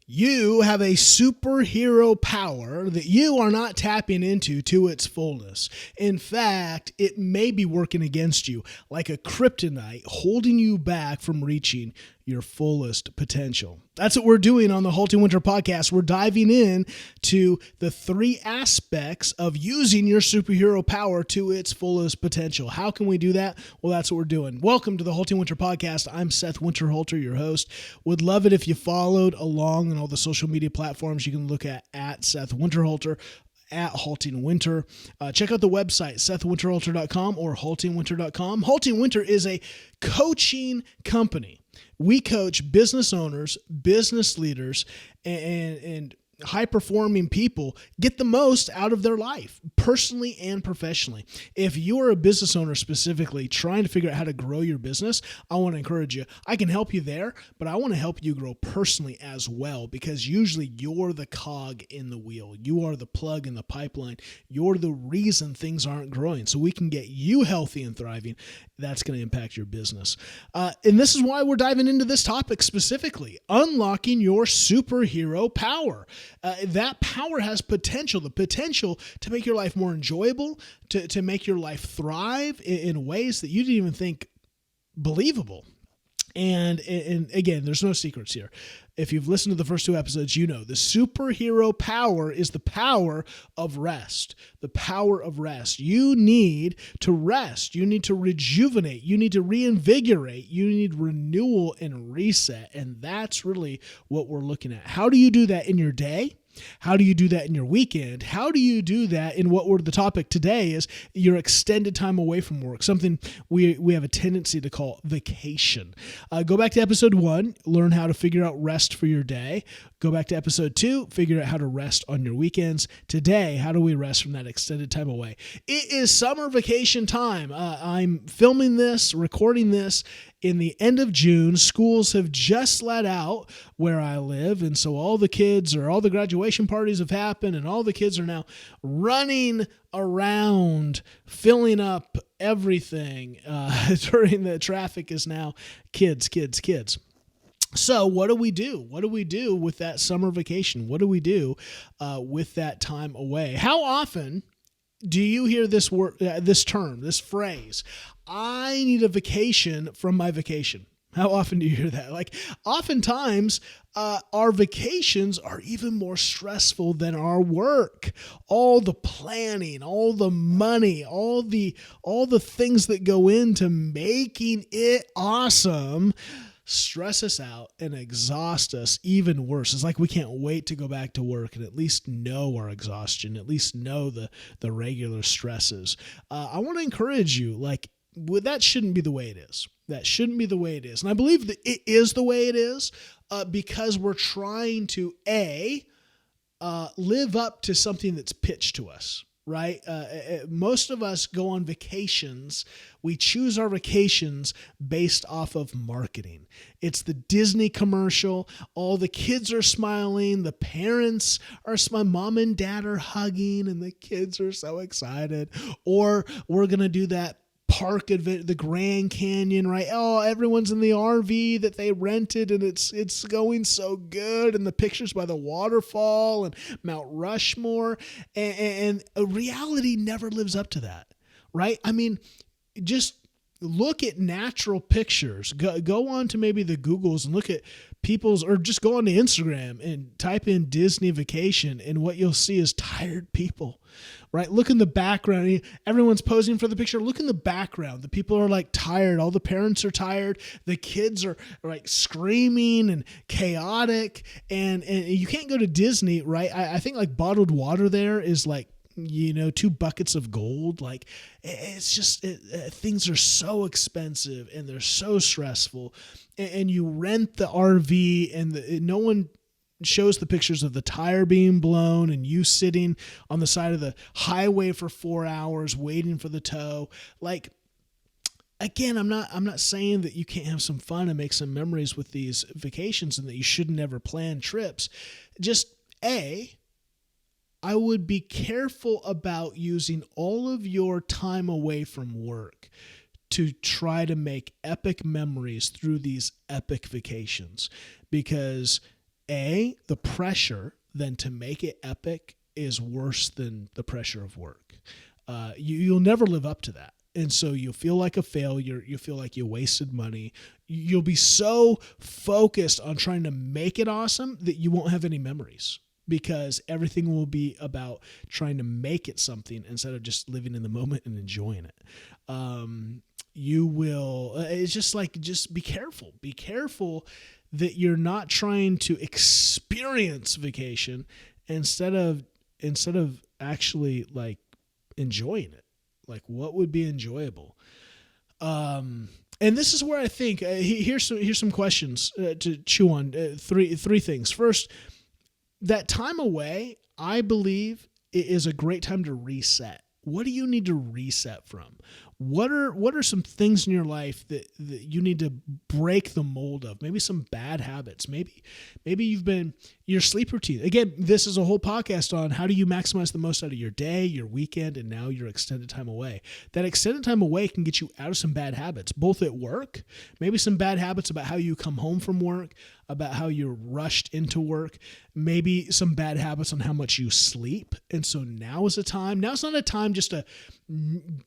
You have a superhero power that you are not tapping into to its fullness. In fact, it may be working against you like a kryptonite, holding you back from reaching your fullest potential. That's what we're doing on the HaltingWinter podcast. We're diving in to the 3 aspects of using your superhero power to its fullest potential. How can we do that? Well, that's what we're doing. Welcome to the HaltingWinter podcast. I'm Seth Winterhalter, your host. Would love it if you followed along on all the social media platforms. You can look at Seth Winterhalter, at HaltingWinter. Check out the website, SethWinterhalter.com or HaltingWinter.com. HaltingWinter is a coaching company. We coach business owners, business leaders, and high-performing people get the most out of their life, personally and professionally. If you're a business owner specifically trying to figure out how to grow your business, I want to encourage you. I can help you there, but I want to help you grow personally as well, because usually you're the cog in the wheel. You are the plug in the pipeline. You're the reason things aren't growing. So we can get you healthy and thriving. That's going to impact your business. And this is why we're diving into this topic specifically, unlocking your superhero power. That power has potential, the potential to make your life more enjoyable, to make your life thrive in ways that you didn't even think believable. And again, there's no secrets here. If you've listened to the first 2 episodes, you know the superhero power is the power of rest. The power of rest. You need to rest. You need to rejuvenate. You need to reinvigorate. You need renewal and reset. And that's really what we're looking at. How do you do that in your day? How do you do that in your weekend? How do you do that in what the topic today is, your extended time away from work, something we have a tendency to call vacation. Go back to episode 1, learn how to figure out rest for your day. Go back to episode 2, figure out how to rest on your weekends. Today, how do we rest from that extended time away? It is summer vacation time. I'm filming this, recording this in the end of June. Schools have just let out where I live, and so all the graduation parties have happened, and all the kids are now running around, filling up everything during the traffic is now kids. So what do we do? What do we do with that summer vacation? What do we do with that time away? How often do you hear this word, this term, this phrase? I need a vacation from my vacation. How often do you hear that? Like, oftentimes, our vacations are even more stressful than our work. All the planning, all the money, all the things that go into making it awesome stress us out and exhaust us even worse. It's like we can't wait to go back to work and at least know our exhaustion, at least know the regular stresses. I want to encourage you, that shouldn't be the way it is. That shouldn't be the way it is. And I believe that it is the way it is because we're trying to, live up to something that's pitched to us. Right? Most of us go on vacations. We choose our vacations based off of marketing. It's the Disney commercial. All the kids are smiling. The parents are smiling. Mom and dad are hugging and the kids are so excited. Or we're going to do that park event, the Grand Canyon, right? Oh, everyone's in the RV that they rented and it's going so good. And the pictures by the waterfall and Mount Rushmore, and reality never lives up to that, right? I mean, just look at natural pictures. Go on to maybe the Googles and look at people's, or just go on to Instagram and type in Disney vacation, and what you'll see is tired people, right? Look in the background. Everyone's posing for the picture. Look in the background. The people are like tired. All the parents are tired. The kids are like screaming and chaotic. And you can't go to Disney, right? I think like bottled water there is like, 2 buckets of gold. Like, it's just, things are so expensive and they're so stressful, and you rent the RV and no one shows the pictures of the tire being blown and you sitting on the side of the highway for 4 hours waiting for the tow. Like, again, I'm not saying that you can't have some fun and make some memories with these vacations and that you should never plan trips. Just I would be careful about using all of your time away from work to try to make epic memories through these epic vacations, because the pressure then to make it epic is worse than the pressure of work. You'll never live up to that. And so you'll feel like a failure. You feel like you wasted money. You'll be so focused on trying to make it awesome that you won't have any memories, because everything will be about trying to make it something instead of just living in the moment and enjoying it. It's just be careful. Be careful that you're not trying to experience vacation instead of actually like enjoying it. Like, what would be enjoyable? And this is where I think here's some questions to chew on. Three things. First, that time away, I believe, is a great time to reset. What do you need to reset from? What are some things in your life that you need to break the mold of? Maybe some bad habits. Maybe you've been your sleep routine. Again, this is a whole podcast on how do you maximize the most out of your day, your weekend, and now your extended time away. That extended time away can get you out of some bad habits, both at work, maybe some bad habits about how you come home from work, about how you're rushed into work, maybe some bad habits on how much you sleep. And so now is a time. Now's not a time just to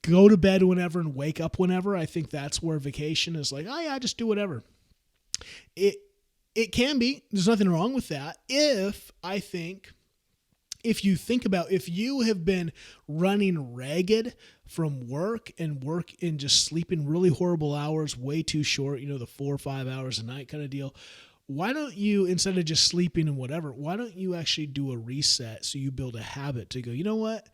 go to bed whenever and wake up whenever. I think that's where vacation is like, oh yeah, just do whatever. It can be. There's nothing wrong with that. If you think about, if you have been running ragged from work and just sleeping really horrible hours, way too short, the 4 or 5 hours a night kind of deal, why don't you, instead of just sleeping and whatever, why don't you actually do a reset so you build a habit to go, you know what?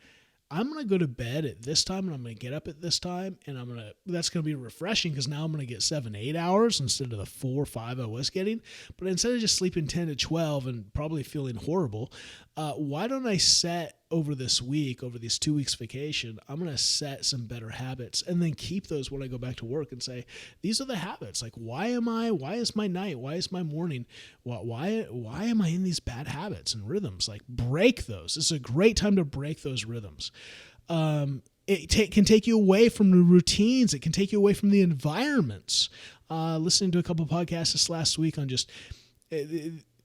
I'm going to go to bed at this time and I'm going to get up at this time, and that's going to be refreshing because now I'm going to get 7-8 hours instead of the 4 or 5 I was getting. But instead of just sleeping 10 to 12 and probably feeling horrible, why don't I set over this week, over these 2 weeks vacation, I'm going to set some better habits and then keep those when I go back to work and say, these are the habits. Like, why is my night? Why is my morning? Why am I in these bad habits and rhythms? Like, break those. This is a great time to break those rhythms. It can take you away from the routines. It can take you away from the environments. Listening to a couple of podcasts this last week on just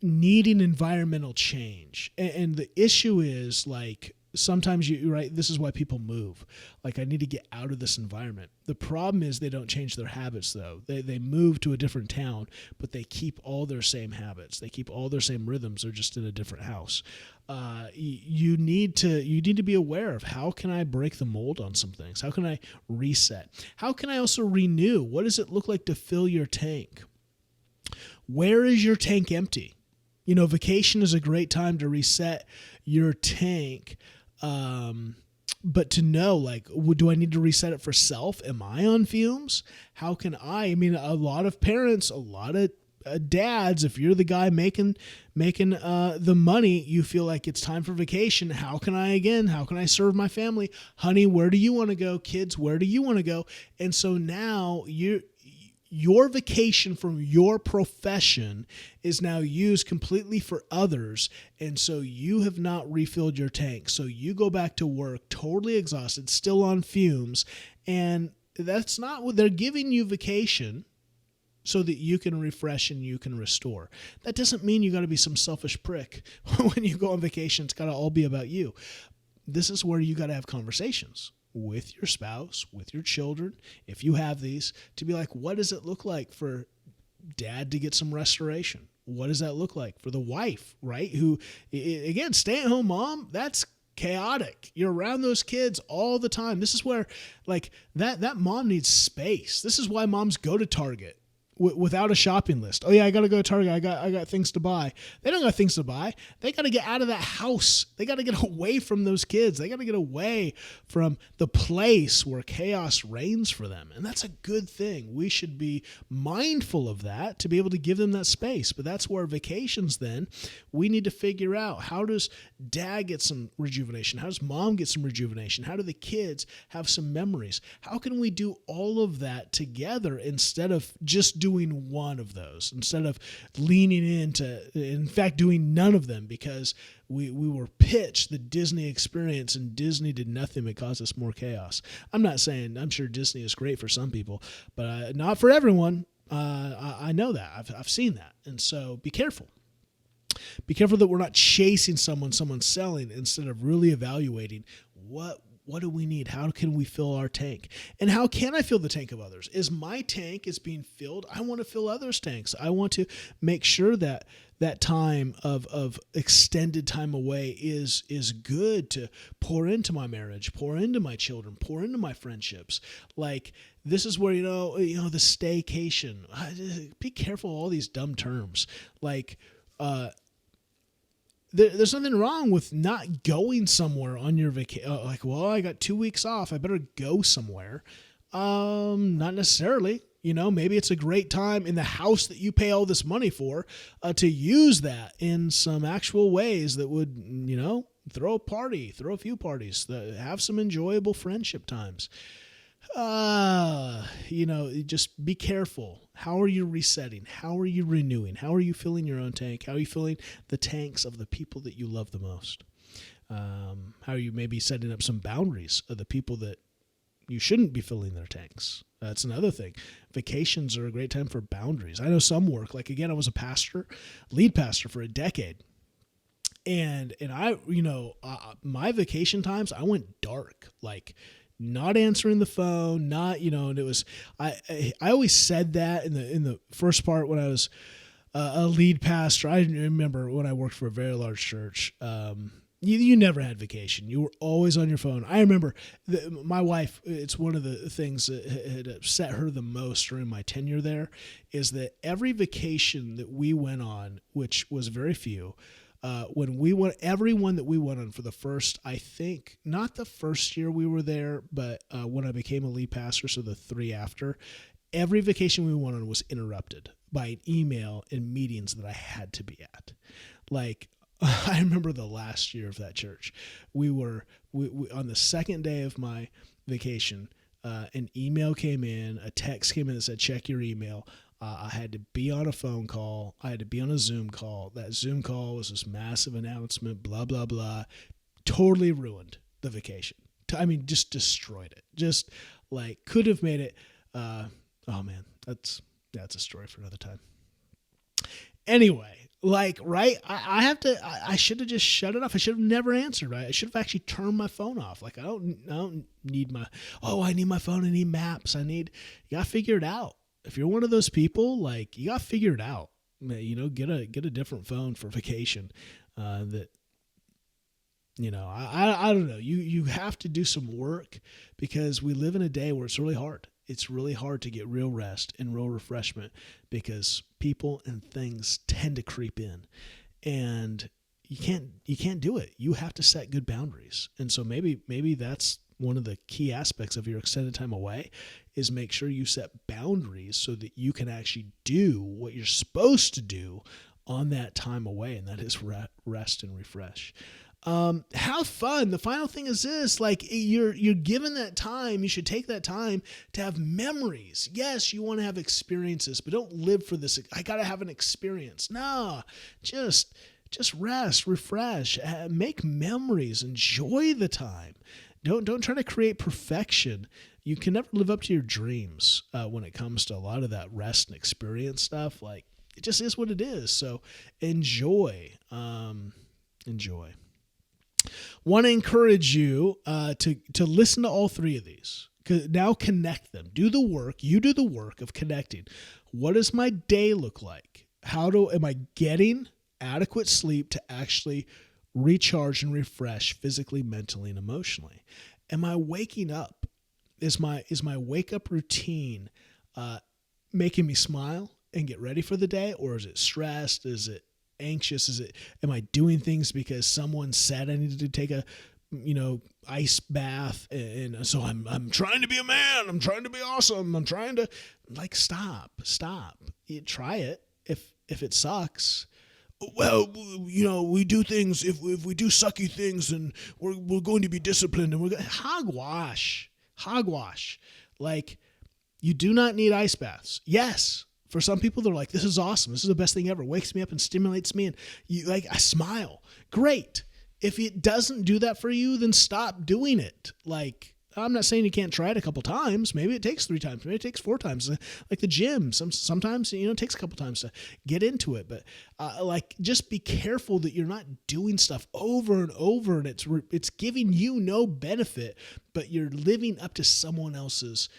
needing environmental change. And the issue is, like, sometimes this is why people move. Like, I need to get out of this environment. The problem is they don't change their habits, though. They move to a different town, but they keep all their same habits. They keep all their same rhythms. They're just in a different house. You need to be aware of, how can I break the mold on some things? How can I reset? How can I also renew? What does it look like to fill your tank? Where is your tank empty? Vacation is a great time to reset your tank. But to know, like, do I need to reset it for self? Am I on fumes? How can a lot of parents, a lot of dads, if you're the guy making the money, you feel like it's time for vacation. How can I serve my family? Honey, where do you want to go? Kids, where do you want to go? And so now your vacation from your profession is now used completely for others. And so you have not refilled your tank. So you go back to work totally exhausted, still on fumes. And that's not what they're giving you, vacation so that you can refresh and you can restore. That doesn't mean you got to be some selfish prick when you go on vacation. It's got to all be about you. This is where you got to have conversations with your spouse, with your children, if you have these, to be like, what does it look like for dad to get some restoration? What does that look like for the wife, right? Who, again, stay-at-home mom, that's chaotic. You're around those kids all the time. This is where, like, that mom needs space. This is why moms go to Target without a shopping list. Oh yeah, I got to go to Target. I got things to buy. They don't got things to buy. They got to get out of that house. They got to get away from those kids. They got to get away from the place where chaos reigns for them. And that's a good thing. We should be mindful of that to be able to give them that space. But that's where vacations, then, we need to figure out, how does dad get some rejuvenation? How does mom get some rejuvenation? How do the kids have some memories? How can we do all of that together instead of just doing one of those, instead of leaning into, in fact, doing none of them, because we were pitched the Disney experience and Disney did nothing but cause us more chaos. I'm sure Disney is great for some people, but not for everyone. I know that. I've seen that. And so be careful. Be careful that we're not chasing someone's selling instead of really evaluating what do we need? How can we fill our tank? And how can I fill the tank of others? Is my tank is being filled? I want to fill others' tanks. I want to make sure that that time of extended time away is good to pour into my marriage, pour into my children, pour into my friendships. Like, this is where, the staycation. Be careful of all these dumb terms. Like, there's nothing wrong with not going somewhere on your vacation. Like, well, I got 2 weeks off, I better go somewhere. Not necessarily. Maybe it's a great time in the house that you pay all this money for to use that in some actual ways that would, throw a party, throw a few parties, have some enjoyable friendship times. Just be careful. How are you resetting? How are you renewing? How are you filling your own tank? How are you filling the tanks of the people that you love the most? How are you maybe setting up some boundaries of the people that you shouldn't be filling their tanks? That's another thing. Vacations are a great time for boundaries. I know some work. Like, again, I was a lead pastor for a decade. And I, my vacation times, I went dark, like not answering the phone, not, and it was, I always said that in the first part when I was a lead pastor. I remember when I worked for a very large church, you never had vacation. You were always on your phone. I remember my wife, it's one of the things that had upset her the most during my tenure there, is that every vacation that we went on, which was very few, everyone that we went on for the first, I think, not the first year we were there, but when I became a lead pastor, so the 3 after, every vacation we went on was interrupted by an email and meetings that I had to be at. Like, I remember the last year of that church, we on the second day of my vacation, an email came in, a text came in that said, check your email. I had to be on a phone call. I had to be on a Zoom call. That Zoom call was this massive announcement, blah, blah, blah. Totally ruined the vacation. I mean, just destroyed it. Just like could have made it. Oh man, that's a story for another time. Anyway, like, right. I should have just shut it off. I should have never answered, right? I should have actually turned my phone off. Like, I don't need I need my phone. I need maps. You got to figure it out. If you're one of those people, like, you got to figure it out. Get a different phone for vacation. I don't know. You have to do some work because we live in a day where it's really hard. It's really hard to get real rest and real refreshment because people and things tend to creep in, and you can't do it. You have to set good boundaries. And so maybe that's one of the key aspects of your extended time away is make sure you set boundaries so that you can actually do what you're supposed to do on that time away, and that is rest and refresh. Have fun. The final thing is this, like, you're given that time. You should take that time to have memories. Yes, you want to have experiences, but don't live for this. I got to have an experience. No, just rest, refresh, make memories, enjoy the time. Don't try to create perfection. You can never live up to your dreams when it comes to a lot of that rest and experience stuff. Like, it just is what it is. So enjoy. Want to encourage you to listen to all 3 of these. Now connect them. Do the work. You do the work of connecting. What does my day look like? Am I getting adequate sleep to actually recharge and refresh physically, mentally, and emotionally? Am I waking up? Is my wake up routine making me smile and get ready for the day, or is it stressed? Is it anxious? Am I doing things because someone said I needed to take a ice bath, and so I'm trying to be a man, I'm trying to be awesome, I'm trying to, like, stop. You try it. If it sucks, well, we do things, if we do sucky things, and we're going to be disciplined, and hogwash. Like, you do not need ice baths. Yes, for some people, they're like, this is awesome. This is the best thing ever. Wakes me up and stimulates me. And I smile. Great. If it doesn't do that for you, then stop doing it. Like, I'm not saying you can't try it a couple times. Maybe it takes 3 times. Maybe it takes 4 times. Like the gym, sometimes it takes a couple times to get into it. But just be careful that you're not doing stuff over and over, and it's giving you no benefit, but you're living up to someone else's,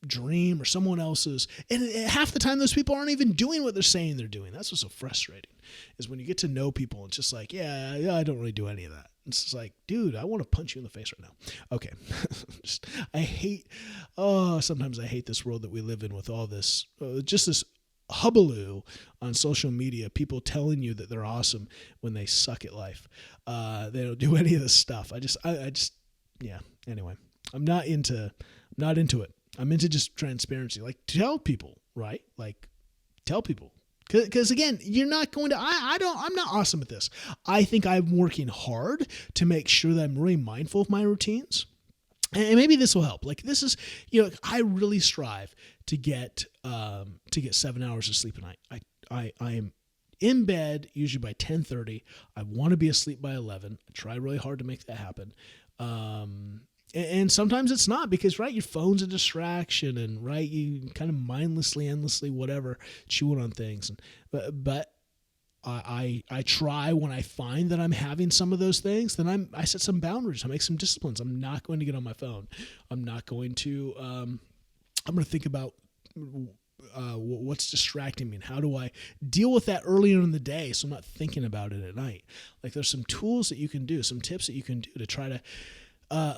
dream or someone else's. And half the time, those people aren't even doing what they're saying they're doing. That's what's so frustrating, is when you get to know people, it's just like, yeah, I don't really do any of that. It's just like, dude, I want to punch you in the face right now. Okay. Sometimes I hate this world that we live in with all this, just this hullabaloo on social media, people telling you that they're awesome when they suck at life. They don't do any of this stuff. Anyway, I'm not into it. I'm into just transparency. Like, tell people, right? Like, tell people. Because again, you're not going to, I'm not awesome at this. I think I'm working hard to make sure that I'm really mindful of my routines. And maybe this will help. Like, this is, I really strive to get 7 hours of sleep a night. I am in bed usually by 10:30. I want to be asleep by 11. I try really hard to make that happen. And sometimes it's not, because, right, your phone's a distraction, and, right, you kind of mindlessly, endlessly, whatever, chewing on things. But I try, when I find that I'm having some of those things, then I set some boundaries. I make some disciplines. I'm not going to get on my phone. I'm not going to, I'm going to think about what's distracting me, and how do I deal with that earlier in the day so I'm not thinking about it at night. Like, there's some tools that you can do, some tips that you can do to try to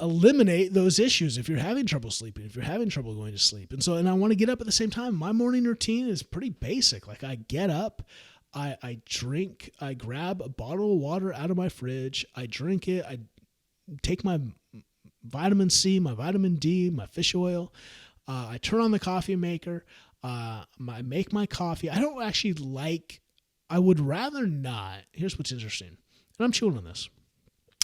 eliminate those issues if you're having trouble sleeping, if you're having trouble going to sleep. And I want to get up at the same time. My morning routine is pretty basic. Like, I get up, I drink, I grab a bottle of water out of my fridge, I drink it, I take my vitamin C, my vitamin D, my fish oil, I turn on the coffee maker, I make my coffee. I would rather not. Here's what's interesting, and I'm chewing on this.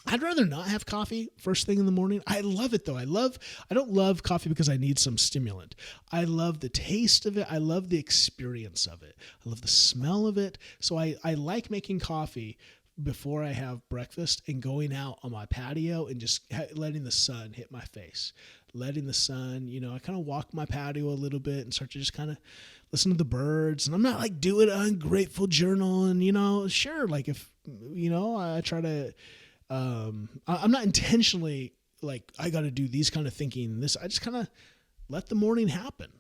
I'd rather not have coffee first thing in the morning. I love it though. I don't love coffee because I need some stimulant. I love the taste of it. I love the experience of it. I love the smell of it. So I like making coffee before I have breakfast and going out on my patio and just letting the sun hit my face. Letting the sun, I kind of walk my patio a little bit and start to just kind of listen to the birds. And I'm not like doing an ungrateful journal and, sure, like if, I try to, I'm not intentionally like, I got to do these kind of thinking. I just kind of let the morning happen.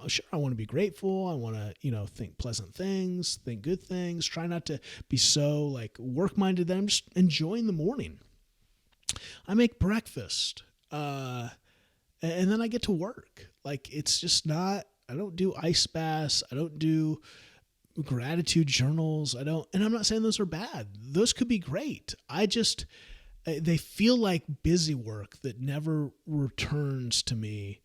Sure, I want to be grateful. I want to, think pleasant things, think good things, try not to be so like work-minded that I'm just enjoying the morning. I make breakfast, and then I get to work. Like, it's just not, I don't do ice baths. I don't do gratitude journals. And I'm not saying those are bad. Those could be great. They feel like busy work that never returns to me,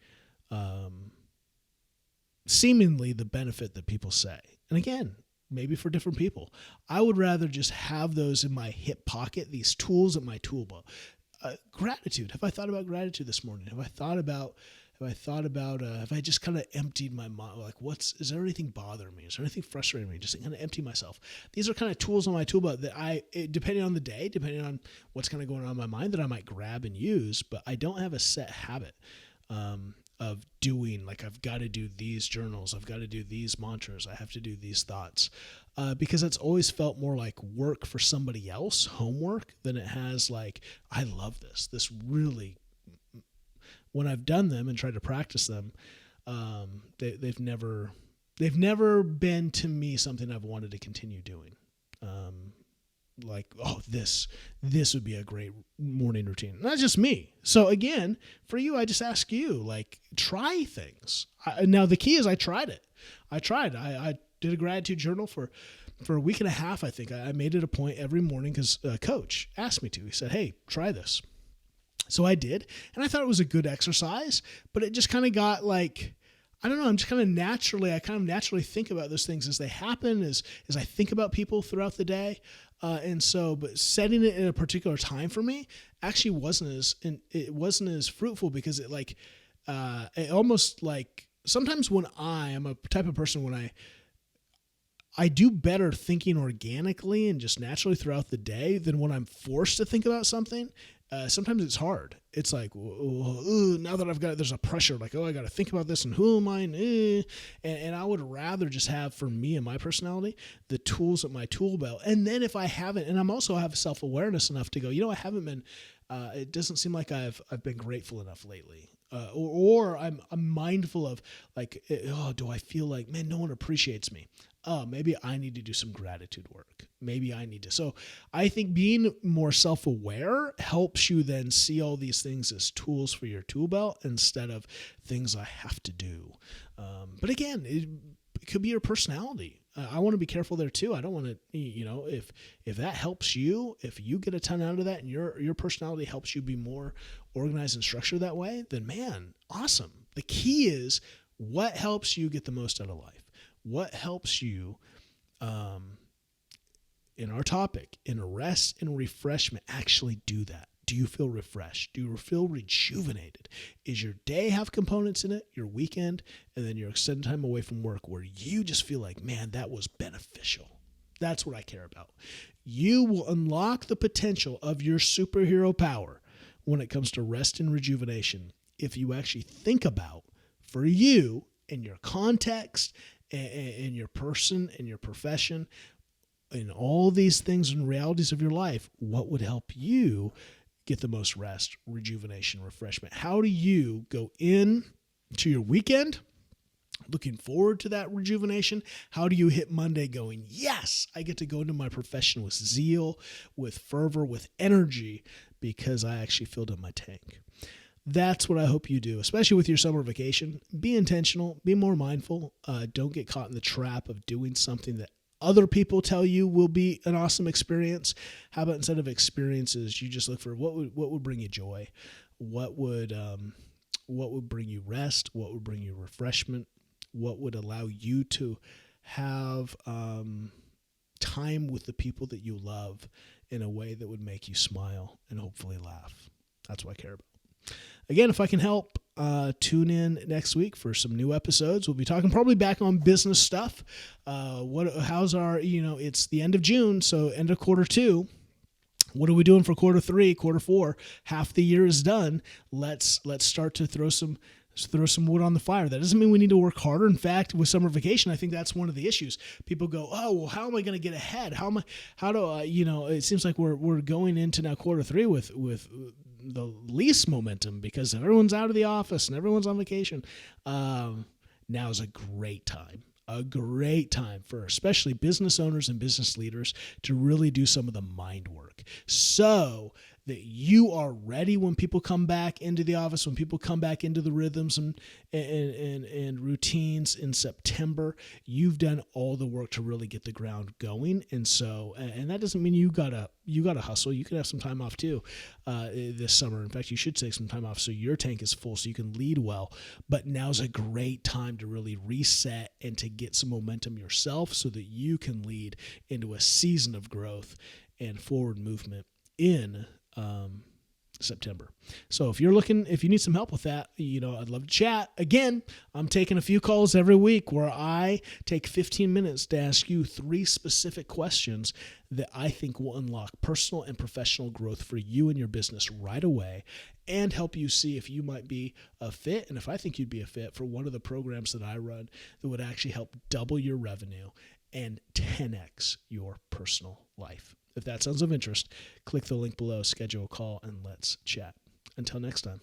seemingly the benefit that people say. And again, maybe for different people, I would rather just have those in my hip pocket, these tools in my toolbox. Gratitude. Have I thought about gratitude this morning? Have I just kind of emptied my mind? Like, is there anything bothering me? Is there anything frustrating me? Just kind of empty myself. These are kind of tools on my toolbox that depending on the day, depending on what's kind of going on in my mind, that I might grab and use, but I don't have a set habit, of doing, like, I've got to do these journals. I've got to do these mantras. I have to do these thoughts, because it's always felt more like work for somebody else, homework, than it has like, I love this. This really, when I've done them and tried to practice them, they've never been to me something I've wanted to continue doing. Like, oh, this would be a great morning routine. Not just me. So again, for you, I just ask you, like, try things. Now the key is I tried it. I did a gratitude journal for a week and a half. I think I made it a point every morning because coach asked me to. He said, hey, try this. So I did, and I thought it was a good exercise, but it just kind of got like, I don't know, I kind of naturally think about those things as they happen, as I think about people throughout the day. But setting it in a particular time for me actually wasn't as fruitful, because it almost like, sometimes when I'm a type of person, when I do better thinking organically and just naturally throughout the day than when I'm forced to think about something. sometimes it's hard. It's like, now that I've got it, there's a pressure, like, I got to think about this and who am I? And I would rather just have, for me and my personality, the tools at my tool belt. And then if I haven't, and I'm also have self-awareness enough to go, I haven't been, it doesn't seem like I've been grateful enough lately. Or I'm mindful of like, do I feel like, man, no one appreciates me? Maybe I need to do some gratitude work. Maybe I need to. So I think being more self-aware helps you then see all these things as tools for your tool belt instead of things I have to do. But again, it could be your personality. I want to be careful there too. I don't want to, if that helps you, if you get a ton out of that and your personality helps you be more organized and structured that way, then man, awesome. The key is what helps you get the most out of life. What helps you, in our topic, in rest and refreshment, actually do that? Do you feel refreshed? Do you feel rejuvenated? Is your day have components in it, your weekend, and then your extended time away from work where you just feel like, man, that was beneficial? That's what I care about. You will unlock the potential of your superhero power when it comes to rest and rejuvenation if you actually think about, for you, in your context, in your person, in your profession, in all these things and realities of your life, what would help you get the most rest, rejuvenation, refreshment? How do you go in to your weekend looking forward to that rejuvenation? How do you hit Monday going, yes, I get to go into my profession with zeal, with fervor, with energy, because I actually filled up my tank? That's what I hope you do, especially with your summer vacation. Be intentional, be more mindful. Don't get caught in the trap of doing something that other people tell you will be an awesome experience. How about instead of experiences, you just look for what would bring you joy, what would bring you rest, what would bring you refreshment, what would allow you to have time with the people that you love in a way that would make you smile and hopefully laugh. That's what I care about. Again, if I can help, tune in next week for some new episodes. We'll be talking probably back on business stuff. How's our, it's the end of June, so end of quarter 2. What are we doing for quarter 3, quarter 4? Half the year is done. Let's start to throw some wood on the fire. That doesn't mean we need to work harder. In fact, with summer vacation, I think that's one of the issues. People go, oh, well, how am I going to get ahead? How do I, it seems like we're going into now quarter 3 with the least momentum because everyone's out of the office and everyone's on vacation. Now is a great time for especially business owners and business leaders to really do some of the mind work so that you are ready when people come back into the office, when people come back into the rhythms and routines in September. You've done all the work to really get the ground going. And so, and that doesn't mean you gotta hustle. You can have some time off too this summer. In fact, you should take some time off so your tank is full so you can lead well. But now's a great time to really reset and to get some momentum yourself so that you can lead into a season of growth and forward movement in September. So if you need some help with that, I'd love to chat. Again, I'm taking a few calls every week where I take 15 minutes to ask you 3 specific questions that I think will unlock personal and professional growth for you and your business right away and help you see if you might be a fit. And if I think you'd be a fit for one of the programs that I run that would actually help double your revenue and 10x your personal life. If that sounds of interest, click the link below, schedule a call, and let's chat. Until next time.